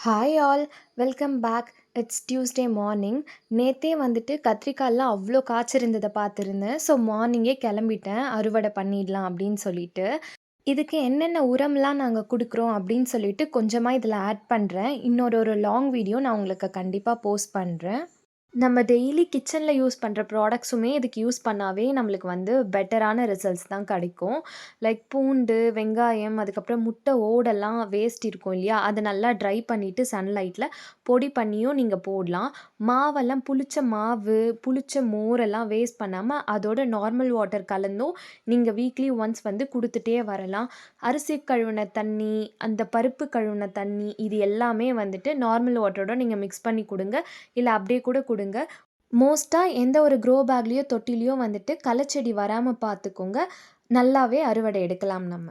Hi all, welcome back. It's Tuesday morning. நேத்தே வந்துட்டு கத்திரிக்காய்லாம் அவ்வளோ காய்ச்சிருந்தத பார்த்துருந்தேன். ஸோ மார்னிங்கே கிளம்பிட்டேன் அறுவடை பண்ணிடலாம் அப்படின்னு சொல்லிட்டு. இதுக்கு என்னென்ன உரம்லாம் நாங்க குடுக்குறோம் அப்படின்னு சொல்லிட்டு கொஞ்சமா இதில ஆட் பண்றேன். இன்னொரு லாங் வீடியோ நான் உங்களுக்கு கண்டிப்பா போஸ்ட் பண்றேன். நம்ம டெய்லி கிச்சன்ல யூஸ் பண்ற ப்ராடக்ட்ஸுமே இதுக்கு யூஸ் பண்ணாவே நம்மளுக்கு வந்து பெட்டரான ரிசல்ட்ஸ் தான் கிடைக்கும். லைக் பூண்டு, வெங்காயம், அதுக்கப்புறம் முட்டை ஓடெல்லாம் வேஸ்ட் இருக்கும் இல்லையா? அத நல்லா ட்ரை பண்ணிட்டு சன்லைட்ல பொடி பண்ணியும் நீங்க போடலாம். மாவெல்லாம் புளிச்ச மாவு, புளிச்ச மோரெல்லாம் வேஸ்ட் பண்ணாம அதோட நார்மல் வாட்டர் கலந்தும் நீங்க வீக்லி ஒன்ஸ் வந்து குடுத்துட்டே வரலாம். அரிசி கழுவுன தண்ணி, அந்த பருப்பு கழுவுன தண்ணி இது எல்லாமே வந்துட்டு நார்மல் வாட்டரோட நீங்க மிக்ஸ் பண்ணி குடுங்க. இல்ல அப்படியே கூட குடுங்க. மோஸ்ட்டா எந்த ஒரு க்ரோ பேக்லயோ, தொட்டிலயோ வந்துட்டு களச்செடி வராம பார்த்துக்கோங்க. நல்லாவே அறுவடை எடுக்கலாம் நம்ம.